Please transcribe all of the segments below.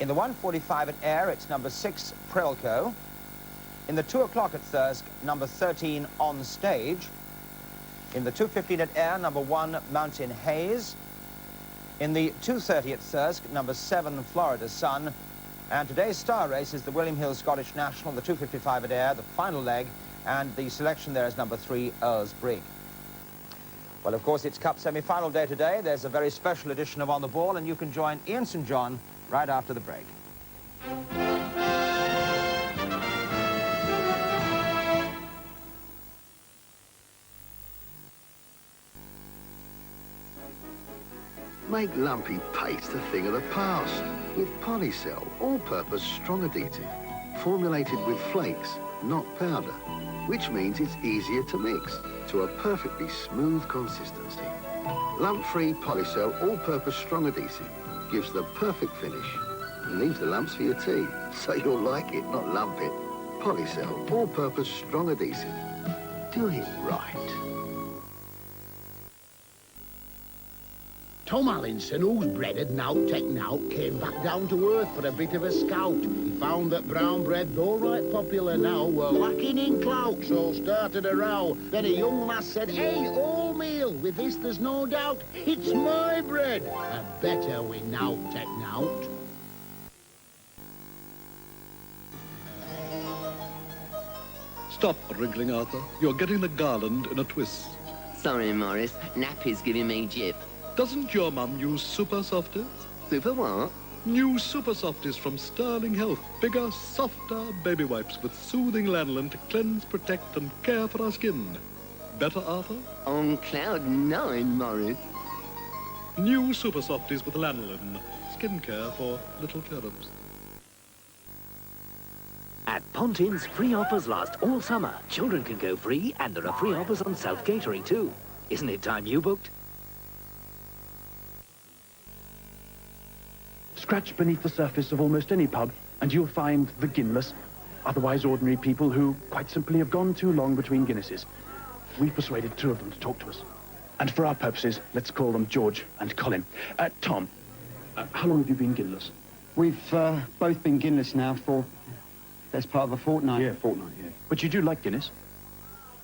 In the 1:45 at Ayr, it's number 6, Prelco. In the 2 o'clock at Thirsk, number 13, On Stage. In the 2:15 at Ayr, number 1, Mountain Haze. In the 2:30 at Thirsk, number 7, Florida Sun. And today's star race is the William Hill Scottish National, the 2:55 at Ayr, the final leg, and the selection there is number 3, Earl's Brig. Well, of course, it's Cup semi-final day today. There's a very special edition of On the Ball, and you can join Ian St John right after the break. Make lumpy paste a thing of the past with Polycell all-purpose strong adhesive, formulated with flakes, not powder, which means it's easier to mix to a perfectly smooth consistency. Lump-free Polycell all-purpose strong adhesive gives the perfect finish and leaves the lumps for your tea, so you'll like it, not lump it. Polycell all-purpose strong adhesive. Do it right. Tom Allinson, whose bread had now taken out, came back down to earth for a bit of a scout. He found that brown bread, though right popular now, were lacking in clout, so started a row. Then a young lass said, "Hey, wholemeal, with this there's no doubt, it's my bread. A better we now taken out." Stop wriggling, Arthur. You're getting the garland in a twist. Sorry, Morris. Nappy's giving me jip. Doesn't your mum use Super Softies? Super what? New Super Softies from Sterling Health. Bigger, softer baby wipes with soothing lanolin to cleanse, protect and care for our skin. Better, Arthur? On cloud 9, Morris. New Super Softies with lanolin. Skin care for little cherubs. At Pontin's, free offers last all summer. Children can go free, and there are free offers on self-catering too. Isn't it time you booked? Scratch beneath the surface of almost any pub, and you'll find the Ginless, otherwise ordinary people who quite simply have gone too long between Guinnesses. We've persuaded 2 of them to talk to us. And for our purposes, let's call them George and Colin. Tom, how long have you been Ginless? We've both been Guinness now for best part of a fortnight. Yeah, fortnight, yeah. But you do like Guinness?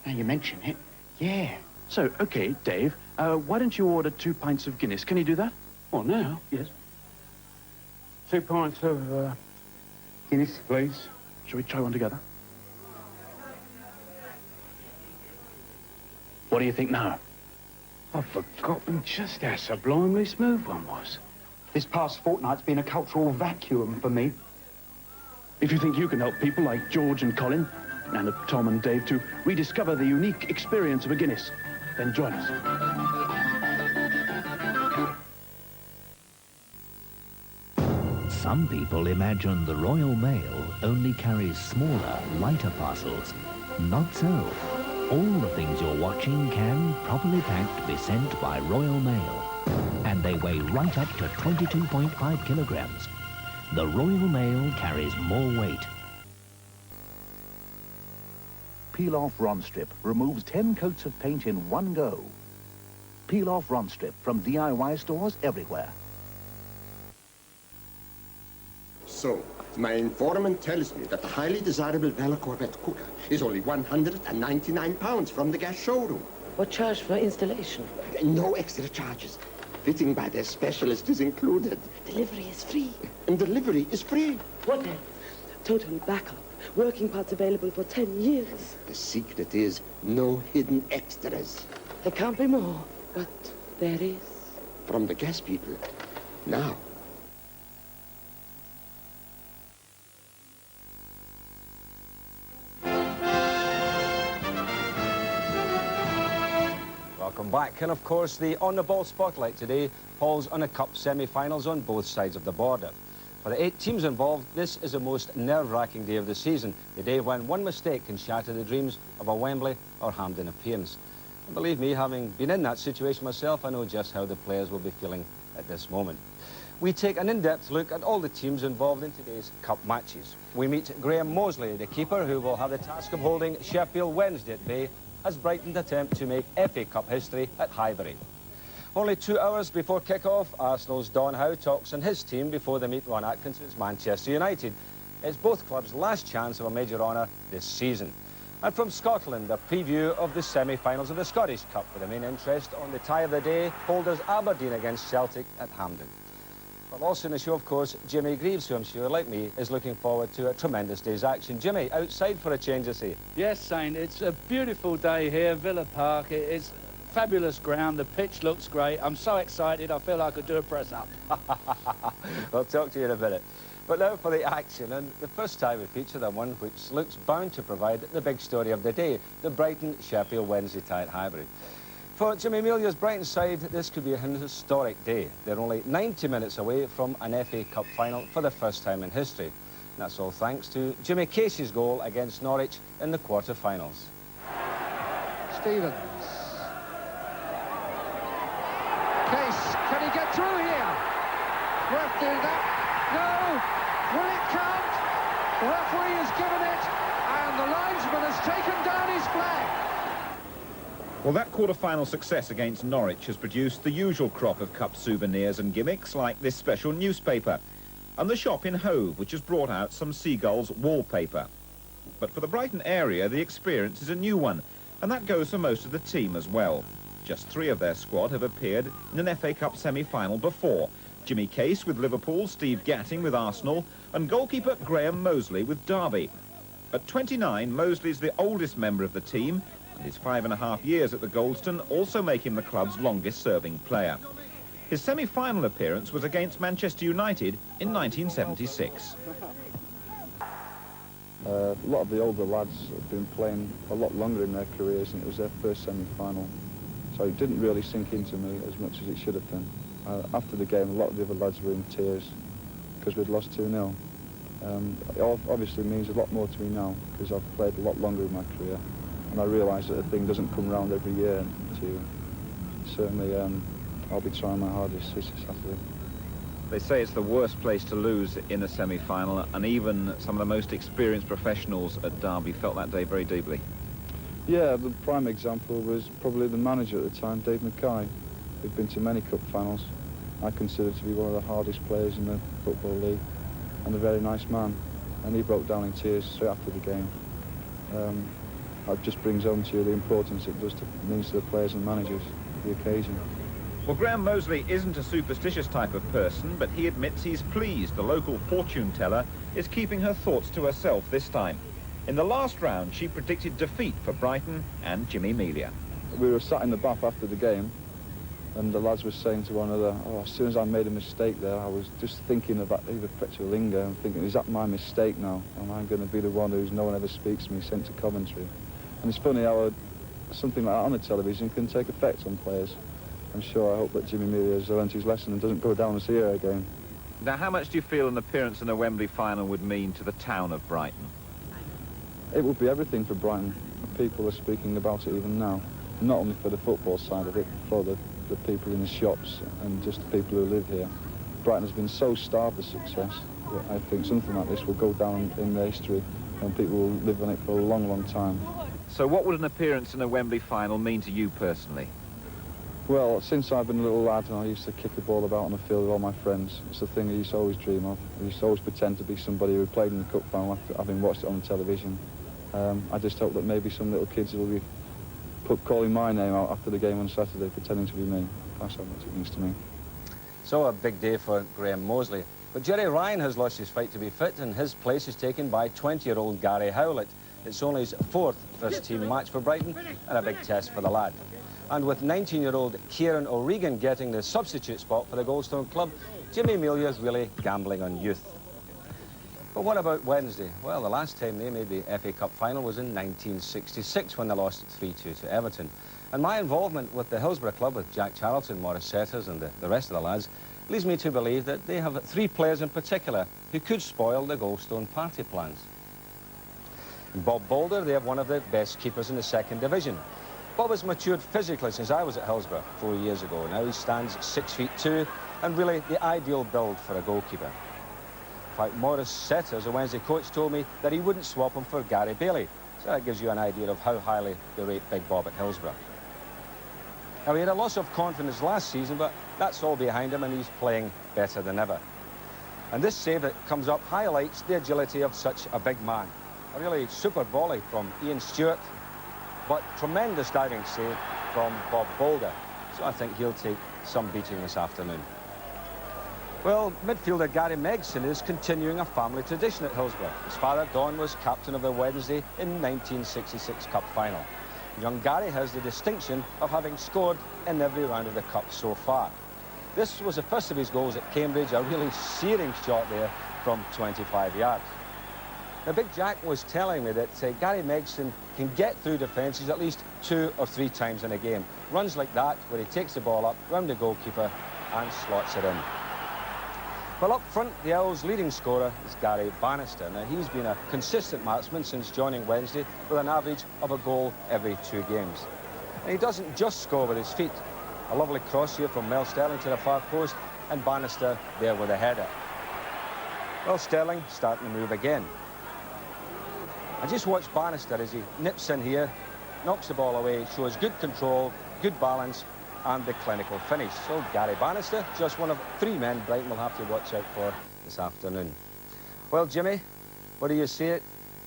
Now you mention it, yeah. So, OK, Dave, why don't you order 2 pints of Guinness? Can you do that? What, now? Yes. 2 pints of Guinness, please. Shall we try one together? What do you think now? I've forgotten just how sublimely smooth one was. This past fortnight's been a cultural vacuum for me. If you think you can help people like George and Colin, and Tom and Dave to rediscover the unique experience of a Guinness, then join us. Some people imagine the Royal Mail only carries smaller, lighter parcels. Not so. All the things you're watching can, properly packed, be sent by Royal Mail. And they weigh right up to 22.5 kilograms. The Royal Mail carries more weight. Peel Off Ron Strip removes 10 coats of paint in one go. Peel Off Ron Strip from DIY stores everywhere. So, my informant tells me that the highly desirable Valor Corvette cooker is only £199 from the gas showroom. What charge for installation? No extra charges. Fitting by their specialist is included. Delivery is free. And delivery is free. What then? Total backup. Working parts available for 10 years. The secret is no hidden extras. There can't be more, but there is. From the gas people. Now. Welcome back, and of course the On the Ball spotlight today falls on the Cup semi-finals on both sides of the border. For the 8 teams involved, this is the most nerve-wracking day of the season, the day when one mistake can shatter the dreams of a Wembley or Hampden appearance. And believe me, having been in that situation myself, I know just how the players will be feeling at this moment. We take an in-depth look at all the teams involved in today's Cup matches. We meet Graham Mosley, the keeper, who will have the task of holding Sheffield Wednesday at bay as Brighton attempt to make FA Cup history at Highbury. Only 2 hours before kick-off, Arsenal's Don Howe talks on his team before they meet Ron Atkinson's Manchester United. It's both clubs' last chance of a major honour this season. And from Scotland, a preview of the semi-finals of the Scottish Cup, with the main interest on the tie of the day, holders Aberdeen against Celtic at Hampden. But also in the show, of course, Jimmy Greaves, who I'm sure, like me, is looking forward to a tremendous day's action. Jimmy, outside for a change, I see. Yes, Saint, it's a beautiful day here, Villa Park. It is fabulous ground, the pitch looks great. I'm so excited, I feel like I could do a press-up. I'll talk to you in a minute. But now for the action, and the first time we feature the one which looks bound to provide the big story of the day, the Brighton-Sheffield Wednesday tie at Highbury. For Jimmy Amelia's Brighton side, this could be a historic day. They're only 90 minutes away from an FA Cup final for the first time in history. And that's all thanks to Jimmy Casey's goal against Norwich in the quarter-finals. Stevens. Case, can he get through here? Ref doing that. No! Will it count? The referee has given it, and the linesman has taken down his flag. Well, that quarter-final success against Norwich has produced the usual crop of cup souvenirs and gimmicks like this special newspaper, and the shop in Hove, which has brought out some Seagulls wallpaper. But for the Brighton area, the experience is a new one, and that goes for most of the team as well. Just 3 of their squad have appeared in an FA Cup semi-final before. Jimmy Case with Liverpool, Steve Gatting with Arsenal, and goalkeeper Graham Mosley with Derby. At 29, Mosley's the oldest member of the team, and his 5.5 years at the Goldstone also make him the club's longest-serving player. His semi-final appearance was against Manchester United in 1976. A lot of the older lads have been playing a lot longer in their careers, and it was their first semi-final. So it didn't really sink into me as much as it should have done. After the game, a lot of the other lads were in tears because we'd lost 2-0. It obviously means a lot more to me now because I've played a lot longer in my career, and I realise that a thing doesn't come round every year to you. Certainly, I'll be trying my hardest this Saturday. They say it's the worst place to lose in a semi-final, and even some of the most experienced professionals at Derby felt that day very deeply. Yeah, the prime example was probably the manager at the time, Dave Mackay, who'd been to many cup finals. I consider to be one of the hardest players in the Football League, and a very nice man. And he broke down in tears straight after the game. That just brings home to you the importance it means to the players and managers, the occasion. Well, Graham Mosley isn't a superstitious type of person, but he admits he's pleased the local fortune teller is keeping her thoughts to herself this time. In the last round, she predicted defeat for Brighton and Jimmy Amelia. We were sat in the bath after the game, and the lads were saying to one another, oh, as soon as I made a mistake there, I was just thinking about Eva Petrulinga and thinking, is that my mistake now? Am I going to be the one who's no one ever speaks to me, sent to Coventry? And it's funny how something like that on the television can take effect on players. I'm sure, I hope that Jimmy Amelia has learned his lesson and doesn't go down and see her again. Now, how much do you feel an appearance in a Wembley final would mean to the town of Brighton? It would be everything for Brighton. People are speaking about it even now. Not only for the football side of it, for the people in the shops and just the people who live here. Brighton has been so starved of success that I think something like this will go down in their history and people will live on it for a long, long time. So what would an appearance in a Wembley final mean to you personally? Well, since I've been a little lad and I used to kick the ball about on the field with all my friends, it's the thing I used to always dream of. I used to always pretend to be somebody who played in the cup final after having watched it on the television. I just hope that maybe some little kids will be calling my name out after the game on Saturday, pretending to be me. That's how much it means to me. So a big day for Graham Mosley. But Jerry Ryan has lost his fight to be fit, and his place is taken by 20-year-old Gary Howlett. It's only his 4th first-team match for Brighton, and a big test for the lad. And with 19-year-old Kieran O'Regan getting the substitute spot for the Goldstone club, Jimmy Amelia is really gambling on youth. But what about Wednesday? Well, the last time they made the FA Cup final was in 1966 when they lost 3-2 to Everton. And my involvement with the Hillsborough club, with Jack Charlton, Maurice Setters and the rest of the lads, leads me to believe that they have 3 players in particular who could spoil the Goldstone party plans. In Bob Boulder, they have one of the best keepers in the 2nd division. Bob has matured physically since I was at Hillsborough 4 years ago. Now he stands 6'2" and really the ideal build for a goalkeeper. In fact, Maurice Setters, the Wednesday coach, told me that he wouldn't swap him for Gary Bailey. So that gives you an idea of how highly they rate Big Bob at Hillsborough. Now, he had a loss of confidence last season, but that's all behind him, and he's playing better than ever. And this save that comes up highlights the agility of such a big man. A really super volley from Ian Stewart, but tremendous diving save from Bob Boulder. So I think he'll take some beating this afternoon. Well, midfielder Gary Megson is continuing a family tradition at Hillsborough. His father, Don, was captain of the Wednesday in 1966 Cup final. Young Gary has the distinction of having scored in every round of the Cup so far. This was the first of his goals at Cambridge, a really searing shot there from 25 yards. Now, Big Jack was telling me that Gary Megson can get through defences at least 2 or 3 times in a game. Runs like that, where he takes the ball up, round the goalkeeper and slots it in. Well, up front, the Owls' leading scorer is Gary Bannister. Now, he's been a consistent marksman since joining Wednesday with an average of a goal every 2 games. And he doesn't just score with his feet. A lovely cross here from Mel Sterling to the far post, and Bannister there with a header. Well, Sterling starting to move again. And just watch Bannister as he nips in here, knocks the ball away, shows good control, good balance, and the clinical finish. So Gary Bannister, just one of 3 men Brighton will have to watch out for this afternoon. Well, Jimmy, what do you see it?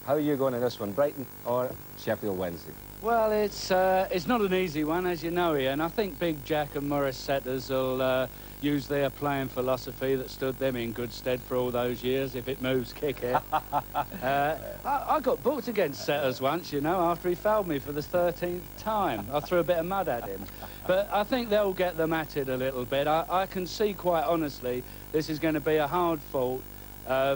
How are you going in this one, Brighton or Sheffield Wednesday? Well, it's not an easy one, as you know, Ian. I think Big Jack and Morris Setters will use their playing philosophy that stood them in good stead for all those years. If it moves, kick it. I got booked against Setters once, you know, after he fouled me for the 13th time. I threw a bit of mud at him. But I think they'll get them at it a little bit. I can see, quite honestly, this is going to be a hard-fought,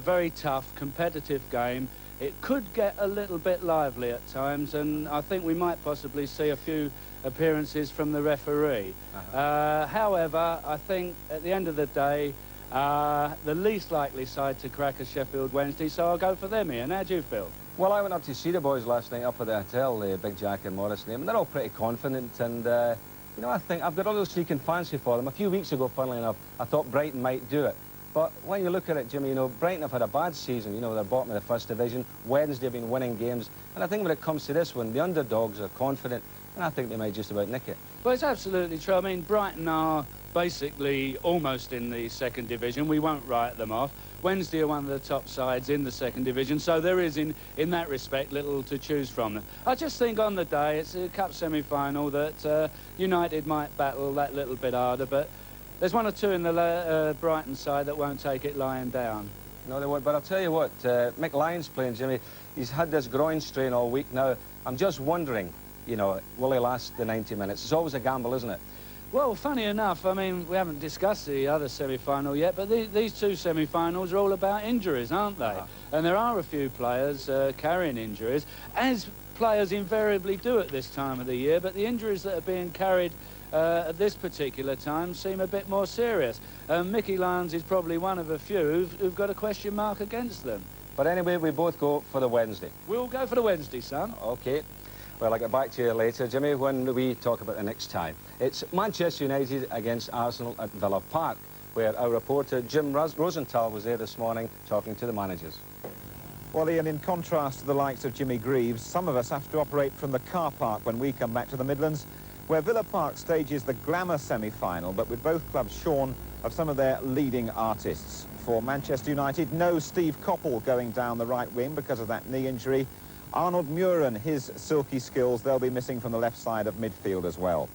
very tough, competitive game. It could get a little bit lively at times, and I think we might possibly see a few appearances from the referee. However, I think at the end of the day, the least likely side to crack is Sheffield Wednesday, so I'll go for them, Ian. How do you feel? Well, I went up to see the boys last night up at the hotel, Big Jack and Morris name, and they're all pretty confident, and you know, I think I've got a little sneaking fancy for them. A few weeks ago, funnily enough, I thought Brighton might do it. But when you look at it, Jimmy, you know, Brighton have had a bad season. You know, they're bottom of the first division. Wednesday have been winning games. And I think when it comes to this one, the underdogs are confident, and I think they might just about nick it. Well, it's absolutely true. I mean, Brighton are basically almost in the 2nd division. We won't write them off. Wednesday are one of the top sides in the 2nd division, so there is, in that respect, little to choose from. I just think on the day, it's a cup semi-final, that United might battle that little bit harder, but there's 1 or 2 in the Brighton side that won't take it lying down. No, they won't. But I'll tell you what, Mick Lyon's playing, Jimmy. He's had this groin strain all week now. I'm just wondering, you know, will he last the 90 minutes? It's always a gamble, isn't it? Well, funny enough, I mean, we haven't discussed the other semi-final yet, but these 2 semi-finals are all about injuries, aren't they? And there are a few players carrying injuries, as players invariably do at this time of the year, but the injuries that are being carried at this particular time seem a bit more serious. Mickey Lyons is probably one of a few who've got a question mark against them. But anyway, we both go for the Wednesday. We'll go for the Wednesday, son. OK. Well, I'll get back to you later, Jimmy, when we talk about the next tie. It's Manchester United against Arsenal at Villa Park, where our reporter Jim Rosenthal was there this morning talking to the managers. Well, Ian, in contrast to the likes of Jimmy Greaves, some of us have to operate from the car park when we come back to the Midlands, where Villa Park stages the glamour semi-final, but with both clubs shorn of some of their leading artists. For Manchester United, no Steve Coppell going down the right wing because of that knee injury. Arnold Muren, his silky skills, they'll be missing from the left side of midfield as well.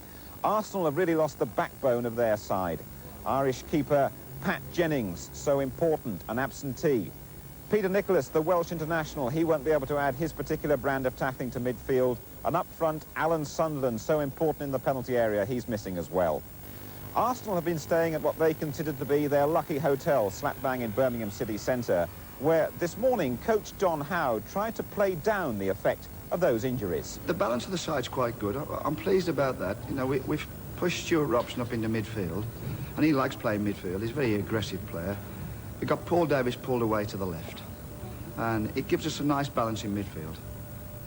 Arsenal have really lost the backbone of their side. Irish keeper Pat Jennings, so important, an absentee. Peter Nicholas, the Welsh international, he won't be able to add his particular brand of tackling to midfield. And up front, Alan Sunderland, so important in the penalty area, he's missing as well. Arsenal have been staying at what they considered to be their lucky hotel, slap bang in Birmingham city centre, where this morning coach Don Howe tried to play down the effect of those injuries. The balance of the side's quite good. I'm pleased about that. You know, we've pushed Stuart Robson up into midfield, and he likes playing midfield. He's a very aggressive player. We've got Paul Davies pulled away to the left, and it gives us a nice balance in midfield.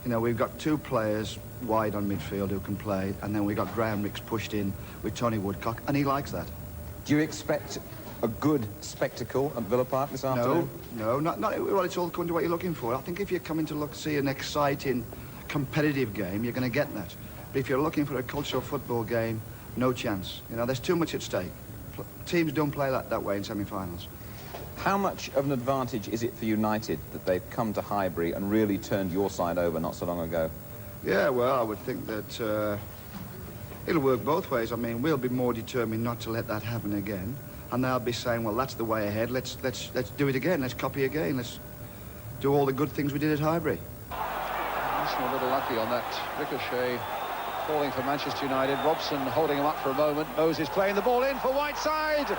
You know, we've got 2 players wide on midfield who can play, and then we've got Graham Ricks pushed in with Tony Woodcock, and he likes that. Do you expect a good spectacle at Villa Park this afternoon? No, not well, it's all according to what you're looking for. I think if you're coming to see an exciting, competitive game, you're going to get that. But if you're looking for a cultural football game, no chance. You know, there's too much at stake. Teams don't play that way in semi-finals. How much of an advantage is it for United that they've come to Highbury and really turned your side over not so long ago? Yeah, well, I would think that it'll work both ways. I mean, we'll be more determined not to let that happen again, and they'll be saying, well, that's the way ahead. Let's do it again. Let's copy again. Let's do all the good things we did at Highbury. Arsenal a little lucky on that ricochet, falling for Manchester United. Robson holding him up for a moment. Moses playing the ball in for Whiteside. 1-0.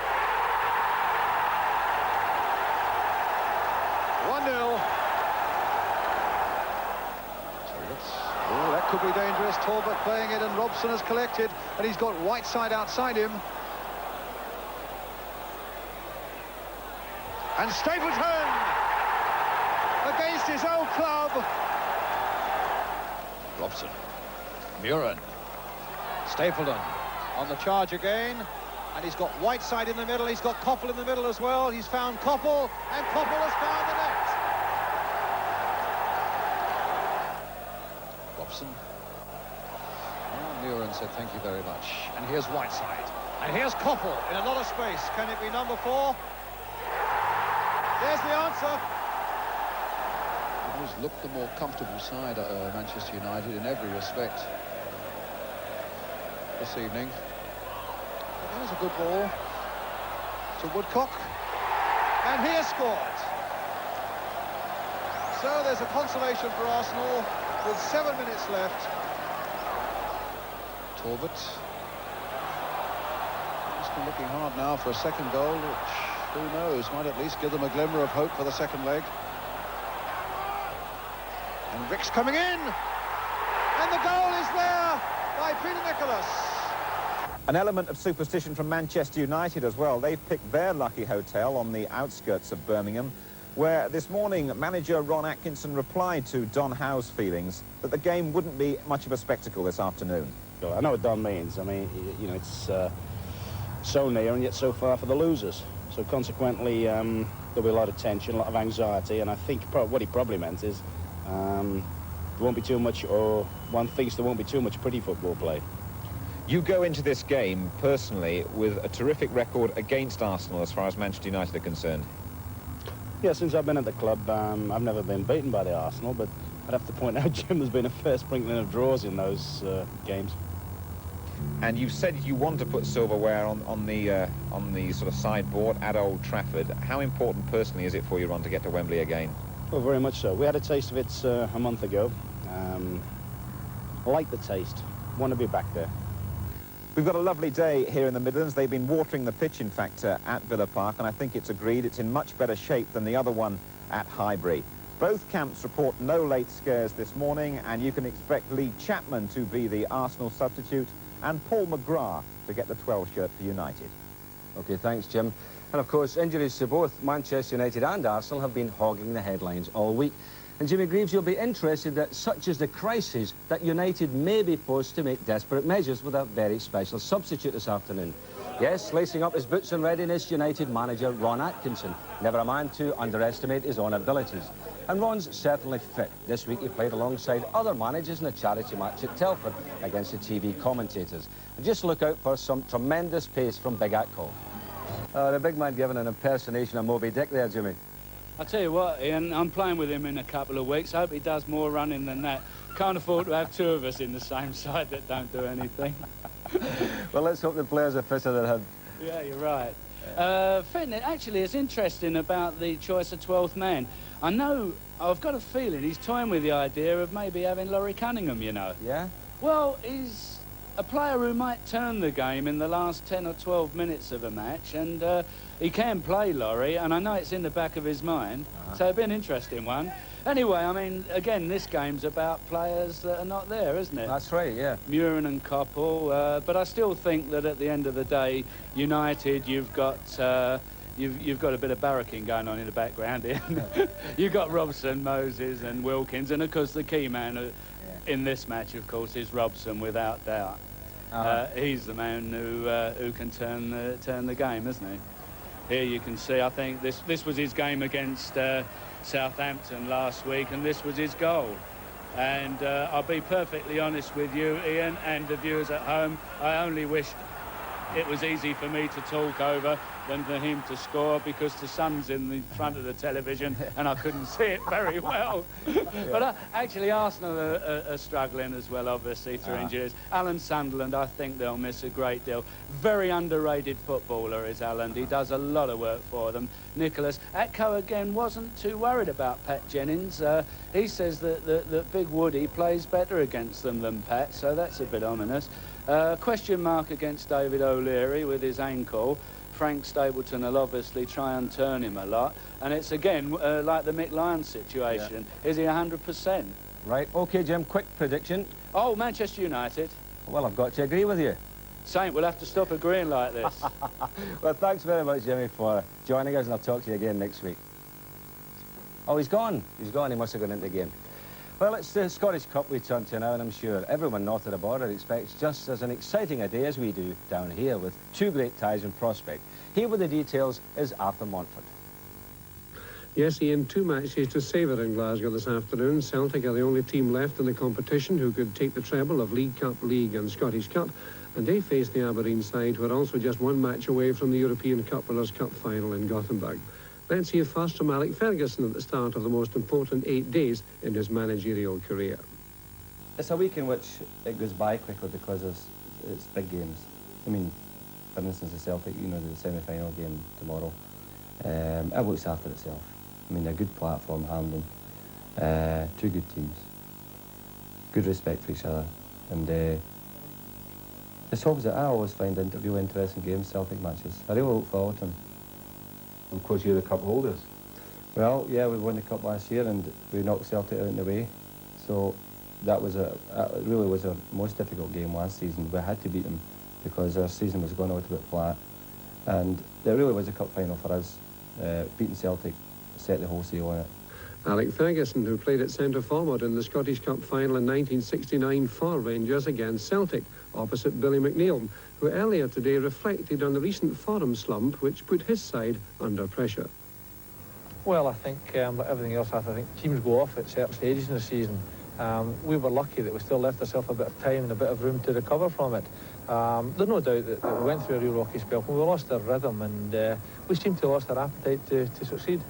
Oh, that could be dangerous. Talbot playing it, and Robson has collected, and he's got Whiteside outside him. And Stapleton against his old club. Robson, Muren, Stapleton on the charge again, and he's got Whiteside in the middle. He's got Koppel in the middle as well. He's found Koppel, and Koppel has found the net. Robson. Oh, Muren said thank you very much. And here's Whiteside. And here's Koppel in a lot of space. Can it be number 4? There's the answer. Always looked the more comfortable side at Manchester United in every respect this evening. But that was a good ball to Woodcock, and he has scored. So there's a consolation for Arsenal with 7 minutes left. Talbot. Arsenal looking hard now for a second goal, which, who knows, might at least give them a glimmer of hope for the second leg. And Rick's coming in, and the goal is there by Peter Nicholas. An element of superstition from Manchester United as well. They've picked their lucky hotel on the outskirts of Birmingham, where this morning manager Ron Atkinson replied to Don Howe's feelings that the game wouldn't be much of a spectacle this afternoon. I know what Don means. I mean, you know, it's so near and yet so far for the losers. So consequently, there'll be a lot of tension, a lot of anxiety, and I think what he probably meant is there won't be too much, or one thinks there won't be too much pretty football played. You go into this game, personally, with a terrific record against Arsenal as far as Manchester United are concerned. Yeah, since I've been at the club, I've never been beaten by the Arsenal, but I'd have to point out, Jim, there's been a fair sprinkling of draws in those games. And you've said you want to put silverware on the sort of sideboard at Old Trafford. How important personally is it for you, Ron, to get to Wembley again? Well, very much so. We had a taste of it a month ago. I like the taste. Want to be back there. We've got a lovely day here in the Midlands. They've been watering the pitch, in fact, at Villa Park, and I think it's agreed it's in much better shape than the other one at Highbury. Both camps report no late scares this morning, and you can expect Lee Chapman to be the Arsenal substitute and Paul McGrath to get the 12 shirt for United. OK, thanks, Jim. And, of course, injuries to both Manchester United and Arsenal have been hogging the headlines all week. And, Jimmy Greaves, you'll be interested that such is the crisis that United may be forced to make desperate measures with a very special substitute this afternoon. Yes, lacing up his boots in readiness, United manager Ron Atkinson. Never a man to underestimate his own abilities. And Ron's certainly fit. This week he played alongside other managers in a charity match at Telford against the TV commentators. And just look out for some tremendous pace from Big Atco. The big man giving an impersonation of Moby Dick there, Jimmy. I'll tell you what, Ian, I'm playing with him in a couple of weeks. I hope he does more running than that. Can't afford to have 2 of us in the same side that don't do anything. Well, let's hope the players are fitter than him. Yeah, you're right. Fitness, actually, it's interesting about the choice of 12th man. I know, I've got a feeling he's toying with the idea of maybe having Laurie Cunningham, you know. Yeah? Well, he's a player who might turn the game in the last 10 or 12 minutes of a match, and he can play, Laurie, and I know it's in the back of his mind, so it'll be an interesting one. Anyway, I mean, again, this game's about players that are not there, isn't it? That's right, yeah. Muren and Koppel, but I still think that at the end of the day, United, you've got a bit of barracking going on in the background here. You've got Robson, Moses and Wilkins, and of course the key man in this match, of course, is Robson, without doubt. He's the man who can turn the game, isn't he? Here you can see, I think this was his game against Southampton last week, and this was his goal. And I'll be perfectly honest with you, Ian, and the viewers at home, I only wished it was easy for me to talk over than for him to score, because the sun's in the front of the television and I couldn't see it very well. But actually Arsenal are struggling as well, obviously, through injuries. Alan Sunderland, I think they'll miss a great deal. Very underrated footballer is Alan. He does a lot of work for them. Nicholas Atco again wasn't too worried about Pat Jennings. He says that Big Woody plays better against them than Pat, so that's a bit ominous. Question mark against David O'Leary with his ankle. Frank Stapleton will obviously try and turn him a lot. And it's again like the Mick Lyons situation. Yeah. Is he 100%? Right, OK, Jim, quick prediction. Oh, Manchester United. Well, I've got to agree with you. Saint, we'll have to stop agreeing like this. Well, thanks very much, Jimmy, for joining us, and I'll talk to you again next week. Oh, he's gone. He's gone. He must have gone into the game. Well, it's the Scottish Cup we turn to now, and I'm sure everyone north of the border expects just as an exciting a day as we do down here, with two great ties in prospect. Here with the details is Arthur Montford. Yes, Ian, two matches to savour in Glasgow this afternoon. Celtic are the only team left in the competition who could take the treble of League Cup, League and Scottish Cup, and they face the Aberdeen side, who are also just one match away from the European Cup Winners' Cup final in Gothenburg. Let's hear first from Alec Ferguson at the start of the most important 8 days in his managerial career. It's a week in which it goes by quickly because it's big games. I mean, for instance, the Celtic, you know, the semi-final game tomorrow, it looks after itself. I mean, a good platform handling, two good teams, good respect for each other, and it's always, I always find really interesting games, Celtic matches. I really look forward to them. Of course, you're the cup holders. Well, yeah, we won the cup last year and we knocked Celtic out in the way. So that was it really was our most difficult game last season. We had to beat them because our season was going out a bit flat. And it really was a cup final for us. Beating Celtic set the whole seal on it. Alec Ferguson, who played at centre forward in the Scottish Cup final in 1969 for Rangers against Celtic, opposite Billy McNeill, who earlier today reflected on the recent forum slump which put his side under pressure. Well, I think, like everything else, I think teams go off at certain stages in the season. We were lucky that we still left ourselves a bit of time and a bit of room to recover from it. There's no doubt that we went through a real rocky spell when we lost our rhythm, and we seemed to have lost our appetite to succeed.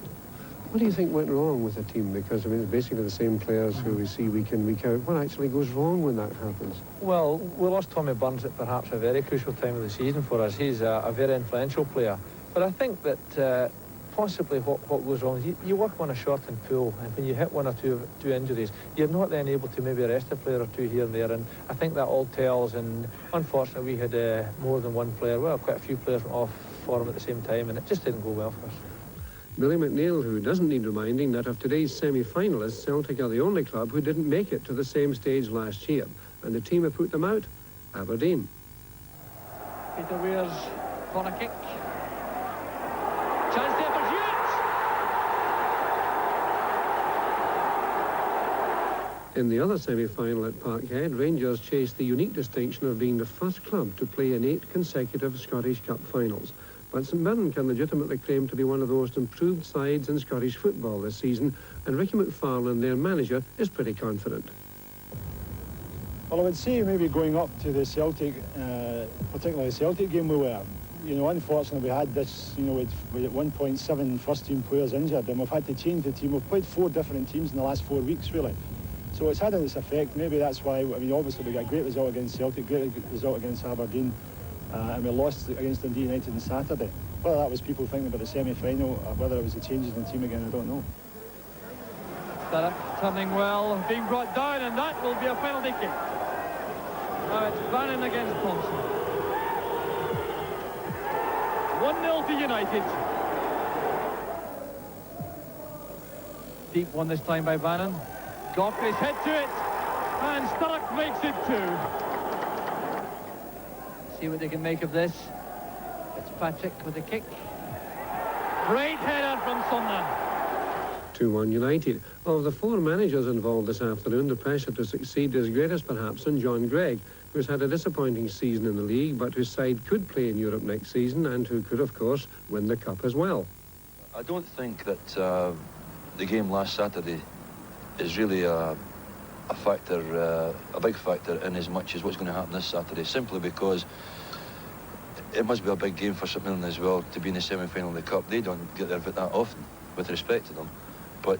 What do you think went wrong with the team? Because, I mean, it's basically the same players who we see week in, week out. What actually goes wrong when that happens? Well, we lost Tommy Burns at perhaps a very crucial time of the season for us. He's a very influential player. But I think that possibly what goes wrong is you work on a shortened pool, and when you hit one or two injuries, you're not then able to maybe rest a player or two here and there. And I think that all tells, and unfortunately we had more than one player, well, quite a few players went off for him at the same time, and it just didn't go well for us. Billy McNeill, who doesn't need reminding that of today's semi-finalists, Celtic are the only club who didn't make it to the same stage last year. And the team who put them out, Aberdeen. Peter Weir's corner kick. Chance there for Hewitt! In the other semi-final at Parkhead, Rangers chased the unique distinction of being the first club to play in 8 consecutive Scottish Cup finals. But St Mirren can legitimately claim to be one of the most improved sides in Scottish football this season, and Ricky McFarlane, their manager, is pretty confident. Well, I would say maybe going up to the Celtic, particularly the Celtic game we were, you know, unfortunately we had this, you know, we had 1.7 first-team players injured, and we've had to change the team. We've played 4 different teams in the last 4 weeks, really. So it's had its effect. Maybe that's why, I mean, obviously we got a great result against Celtic, great result against Aberdeen. And we lost against Dundee United on Saturday. Whether that was people thinking about the semi-final or whether it was the changes in the team again, I don't know. Derek turning well, being brought down, and that will be a penalty kick. Now it's Bannon against Thompson. 1-0 to United. Deep one this time by Bannon. Goff is hit to it, and Stark makes it 2. See what they can make of this. It's Patrick with a kick. Great header from Sumner. 2-1 United. Of the 4 managers involved this afternoon, the pressure to succeed is greatest perhaps on John Gregg, who's had a disappointing season in the league, but whose side could play in Europe next season and who could, of course, win the cup as well. I don't think that the game last Saturday is really a factor, a big factor in as much as what's going to happen this Saturday, simply because it must be a big game for St Mirren as well to be in the semi-final of the Cup. They don't get there that often, with respect to them. But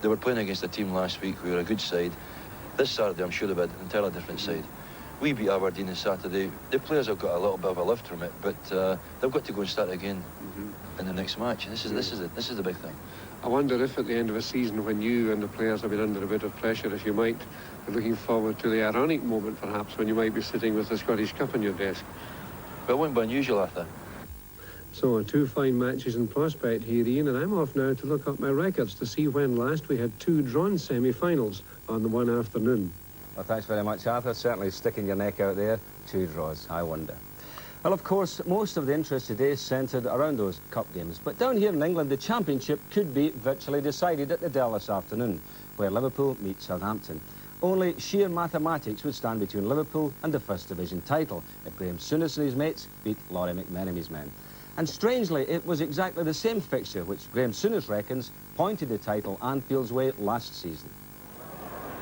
they were playing against a team last week who were a good side. This Saturday, I'm sure they'll be an entirely different side. We beat Aberdeen on Saturday. The players have got a little bit of a lift from it, but they've got to go and start again in the next match. And this is the big thing. I wonder if at the end of a season when you and the players have been under a bit of pressure, if you might be looking forward to the ironic moment perhaps when you might be sitting with the Scottish Cup on your desk. But it wouldn't be unusual, Arthur. So 2 fine matches in prospect here, Ian, and I'm off now to look up my records to see when last we had 2 drawn semi-finals on the one afternoon. Well, thanks very much, Arthur. Certainly sticking your neck out there. 2 draws, I wonder. Well, of course, most of the interest today is centred around those cup games. But down here in England, the championship could be virtually decided at the Dell this afternoon, where Liverpool meet Southampton. Only sheer mathematics would stand between Liverpool and the First Division title if Graham Souness and his mates beat Laurie McMenemy's men. And strangely, it was exactly the same fixture which Graham Souness reckons pointed the title Anfield's way last season.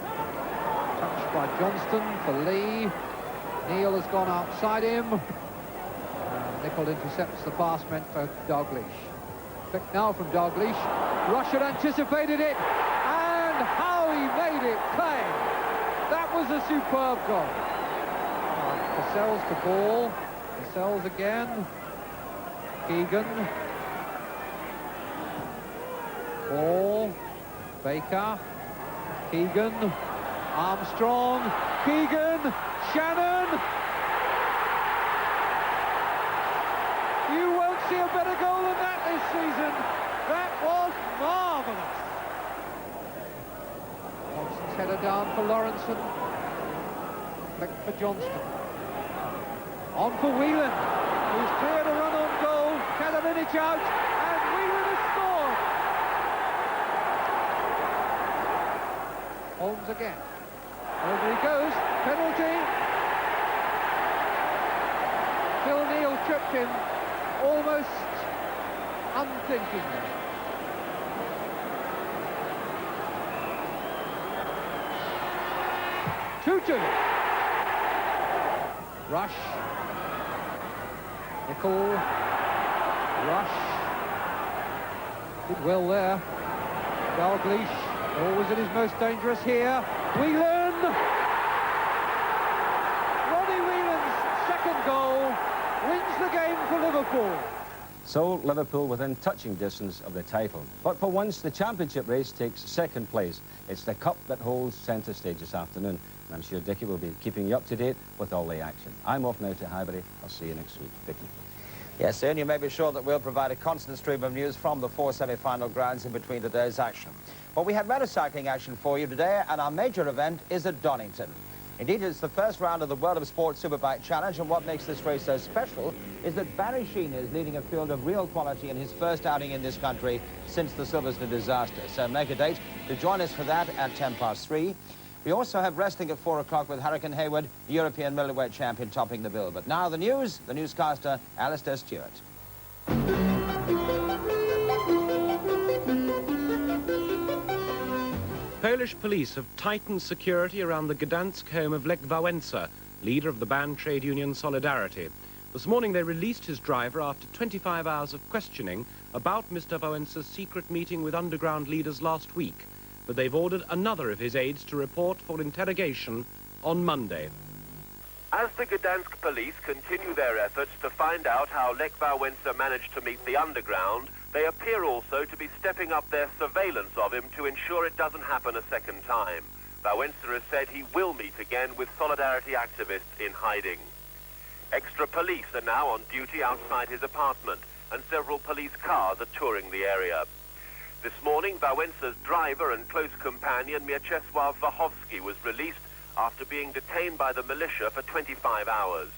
Touched by Johnston for Lee. Neil has gone outside him. Nicol intercepts the pass meant for Dalglish. Pick now from Dalglish. Rush had anticipated it, and how he made it pay. That was a superb goal. Cassell's to ball. Cassell's again. Keegan. Ball. Baker. Keegan. Armstrong. Keegan. Shannon. You won't see a better goal than that this season. That was marvellous. Johnston's header down for Lawrenson. Flick for Johnston. On for Whelan, who's cleared a run on goal. Kalinic out, and Whelan has scored. Holmes again. Over he goes. Penalty. Phil Neal tripped him. Almost unthinkingly. Two-two. Rush. Nicol. Rush. Did well there. Dalglish. Always at his most dangerous here. Whelan. Ronnie Whelan's second goal wins the game for Liverpool. So, Liverpool within touching distance of the title. But for once, the championship race takes second place. It's the Cup that holds centre stage this afternoon. And I'm sure Dickie will be keeping you up to date with all the action. I'm off now to Highbury. I'll see you next week. Dickie. Yes, Ian, you may be sure that we'll provide a constant stream of news from the 4 semi-final grounds in between today's action. Well, we have motorcycling action for you today, and our major event is at Donington. Indeed, it's the first round of the World of Sport Superbike Challenge, and what makes this race so special is that Barry Sheene is leading a field of real quality in his first outing in this country since the Silverstone disaster. So make a date to join us for that at 3:10. We also have wrestling at 4 o'clock with Hurricane Hayward, the European middleweight champion, topping the bill. But now the news, the newscaster, Alastair Stewart. Polish police have tightened security around the Gdansk home of Lech Wałęsa, leader of the banned trade union Solidarity. This morning they released his driver after 25 hours of questioning about Mr. Wałęsa's secret meeting with underground leaders last week. But they've ordered another of his aides to report for interrogation on Monday. As the Gdansk police continue their efforts to find out how Lech Wałęsa managed to meet the underground, they appear also to be stepping up their surveillance of him to ensure it doesn't happen a second time. Wałęsa has said he will meet again with Solidarity activists in hiding. Extra police are now on duty outside his apartment, and several police cars are touring the area. This morning, Wałęsa's driver and close companion Mieczysław Wachowski was released after being detained by the militia for 25 hours.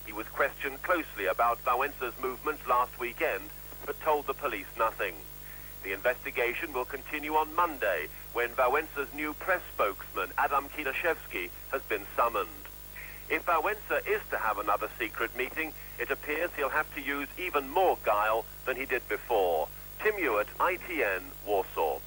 He was questioned closely about Wałęsa's movements last weekend, but told the police nothing. The investigation will continue on Monday, when Wałęsa's new press spokesman, Adam Kilashevsky, has been summoned. If Wałęsa is to have another secret meeting, it appears he'll have to use even more guile than he did before. Tim Ewart, ITN, Warsaw.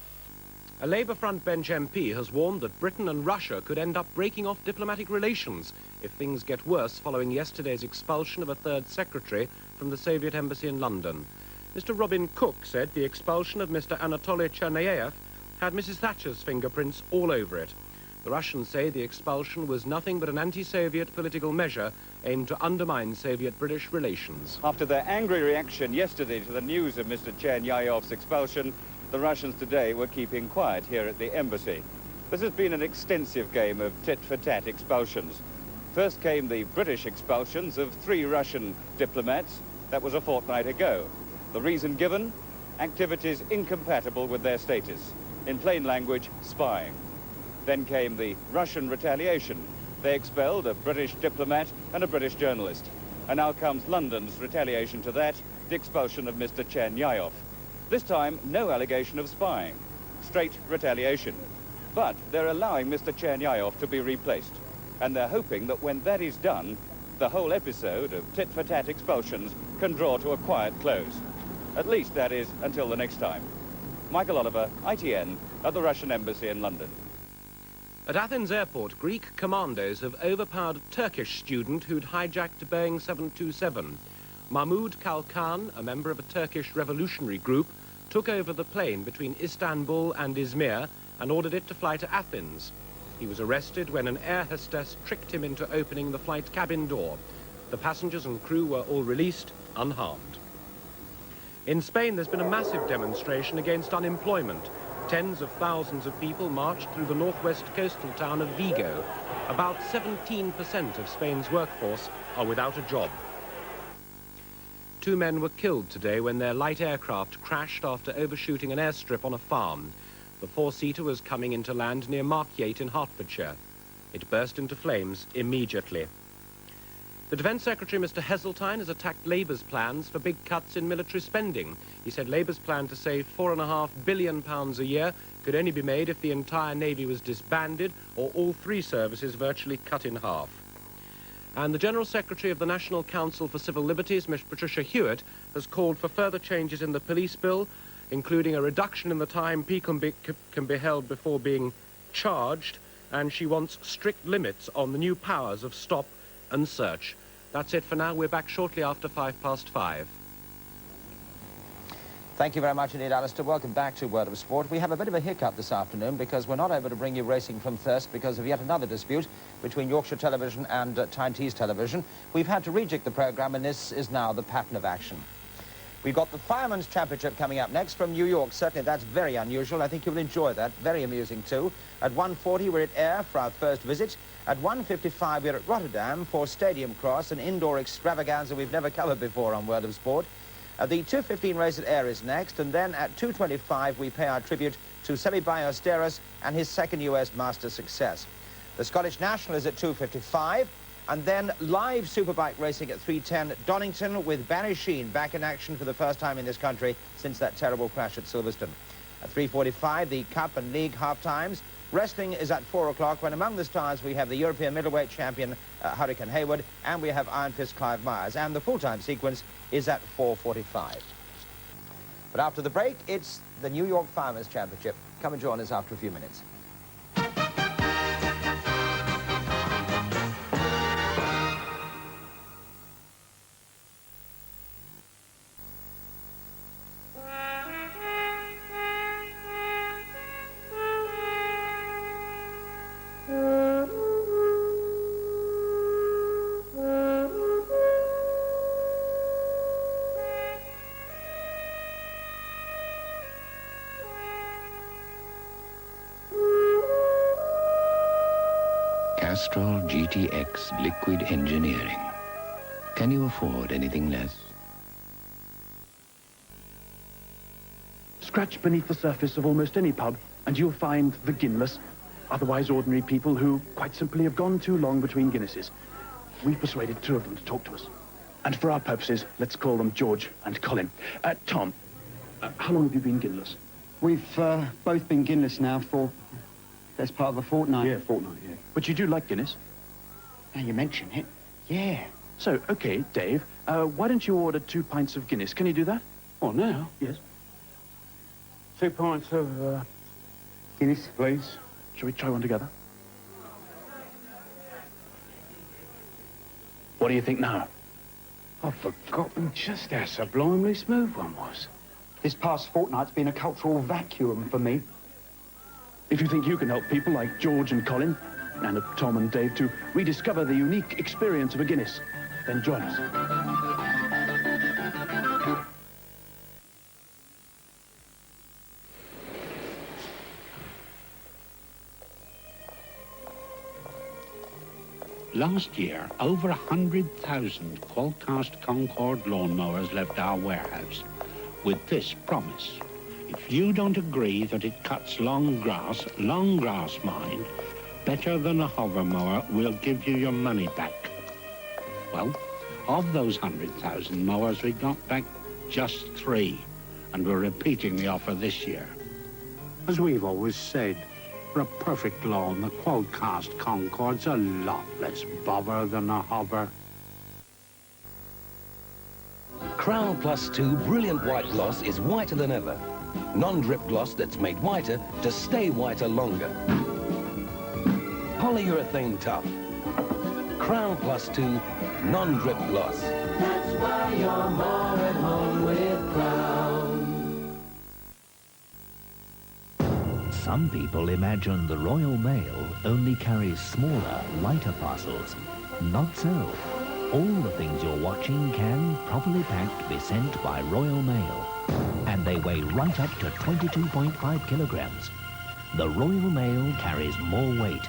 A Labour front bench MP has warned that Britain and Russia could end up breaking off diplomatic relations if things get worse following yesterday's expulsion of a third secretary from the Soviet embassy in London. Mr. Robin Cook said the expulsion of Mr. Anatoly Chernayev had Mrs. Thatcher's fingerprints all over it. The Russians say the expulsion was nothing but an anti-Soviet political measure aimed to undermine Soviet-British relations. After their angry reaction yesterday to the news of Mr. Chernyaev's expulsion, the Russians today were keeping quiet here at the embassy. This has been an extensive game of tit-for-tat expulsions. First came the British expulsions of 3 Russian diplomats. That was a fortnight ago. The reason given? Activities incompatible with their status. In plain language, spying. Then came the Russian retaliation. They expelled a British diplomat and a British journalist. And now comes London's retaliation to that, the expulsion of Mr. Chernyaev. This time, no allegation of spying. Straight retaliation. But they're allowing Mr. Chernyaev to be replaced. And they're hoping that when that is done, the whole episode of tit-for-tat expulsions can draw to a quiet close. At least, that is, until the next time. Michael Oliver, ITN, at the Russian Embassy in London. At Athens airport, Greek commandos have overpowered a Turkish student who'd hijacked a Boeing 727. Mahmoud Kalkan, a member of a Turkish revolutionary group, took over the plane between Istanbul and Izmir and ordered it to fly to Athens. He was arrested when an air hostess tricked him into opening the flight cabin door. The passengers and crew were all released unharmed. In Spain, there's been a massive demonstration against unemployment. Tens of thousands of people marched through the northwest coastal town of Vigo. About 17% of Spain's workforce are without a job. 2 men were killed today when their light aircraft crashed after overshooting an airstrip on a farm. The 4-seater was coming into land near Markyate in Hertfordshire. It burst into flames immediately. The Defence Secretary, Mr. Heseltine, has attacked Labour's plans for big cuts in military spending. He said Labour's plan to save £4.5 billion a year could only be made if the entire Navy was disbanded or all 3 services virtually cut in half. And the General Secretary of the National Council for Civil Liberties, Ms. Patricia Hewitt, has called for further changes in the police bill, including a reduction in the time people can be held before being charged, and she wants strict limits on the new powers of stop and search. That's it for now. We're back shortly after 5:05. Thank you very much indeed, Alastair. Welcome back to World of Sport. We have a bit of a hiccup this afternoon because we're not able to bring you Racing from Thirst because of yet another dispute between Yorkshire Television and Tyne Tees Television. We've had to rejig the programme, and this is now the pattern of action. We've got the Firemen's Championship coming up next from New York. Certainly that's very unusual. I think you'll enjoy that. Very amusing too. At 1:40 we're at Ayr for our first visit. At 1:55 we're at Rotterdam for Stadium Cross, an indoor extravaganza we've never covered before on World of Sport. The 2:15 race at Ayr is next, and then at 2:25 we pay our tribute to Semi Ballesteros and his second US Masters success. The Scottish National is at 2:55. And then live superbike racing at 3:10, Donington with Barry Sheen back in action for the first time in this country since that terrible crash at Silverstone. At 3:45, the Cup and League half-times. Wrestling is at 4 o'clock, when among the stars we have the European middleweight champion Hurricane Hayward, and we have Iron Fist Clive Myers. And the full-time sequence is at 4:45. But after the break, it's the New York Firemen's Championship. Come and join us after a few minutes. Castrol GTX Liquid Engineering. Can you afford anything less? Scratch beneath the surface of almost any pub, and you'll find the Ginless, otherwise ordinary people who quite simply have gone too long between Guinnesses. We've persuaded 2 of them to talk to us. And for our purposes, let's call them George and Colin. Tom, how long have you been Ginless? We've both been Ginless now for best part of a fortnight. Yeah, fortnight, yeah. But you do like Guinness? Now you mention it, yeah. So, OK, Dave, why don't you order 2 pints of Guinness? Can you do that? Oh, now? Yes. 2 pints of Guinness. Please. Shall we try one together? What do you think now? I've forgotten just how sublimely smooth one was. This past fortnight's been a cultural vacuum for me. If you think you can help people like George and Colin, and Tom and Dave to rediscover the unique experience of a Guinness, then join us. Last year, over 100,000 quad-cast Concord lawnmowers left our warehouse with this promise. If you don't agree that it cuts long grass mind, better than a hover mower, we'll give you your money back. Well, of those 100,000 mowers, we got back just 3, and we're repeating the offer this year. As we've always said, for a perfect lawn, the quad-cast Concord's a lot less bother than a hover. Crown Plus 2 Brilliant White Gloss is whiter than ever. Non-drip gloss that's made whiter to stay whiter longer. Polyurethane tough. Crown Plus 2 Non-drip gloss. That's why you're more at home with Crown. Some people imagine the Royal Mail only carries smaller, lighter parcels. Not so. All the things you're watching can, properly packed, be sent by Royal Mail. And they weigh right up to 22.5 kilograms. The Royal Mail carries more weight.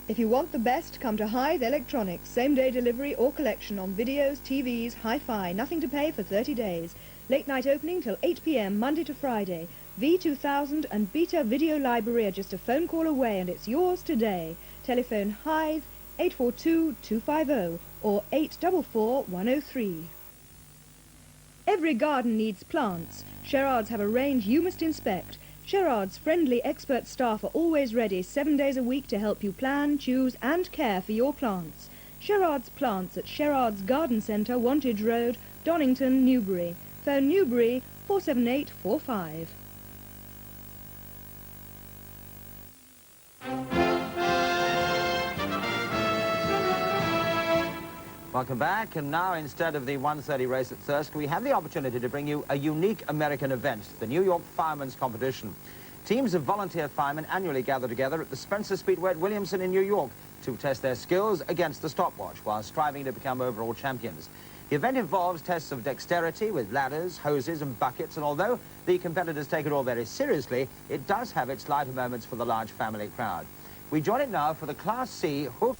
If you want the best, come to Hythe Electronics. Same-day delivery or collection on videos, TVs, hi-fi. Nothing to pay for 30 days. Late night opening till 8 p.m. Monday to Friday. V2000 and Beta Video Library are just a phone call away, and it's yours today. Telephone Hythe 842-250 or 844-103. Every garden needs plants. Sherrard's have a range you must inspect. Sherrard's friendly expert staff are always ready 7 days a week to help you plan, choose and care for your plants. Sherrard's Plants at Sherrard's Garden Centre, Wantage Road, Donington, Newbury. Phone Newbury 47845. Welcome back, and now instead of the 1:30 race at Thirsk, we have the opportunity to bring you a unique American event, the New York Firemen's Competition. Teams of volunteer firemen annually gather together at the Spencer Speedway at Williamson in New York to test their skills against the stopwatch while striving to become overall champions. The event involves tests of dexterity with ladders, hoses and buckets, and although the competitors take it all very seriously, it does have its lighter moments for the large family crowd. We join it now for the Class C hook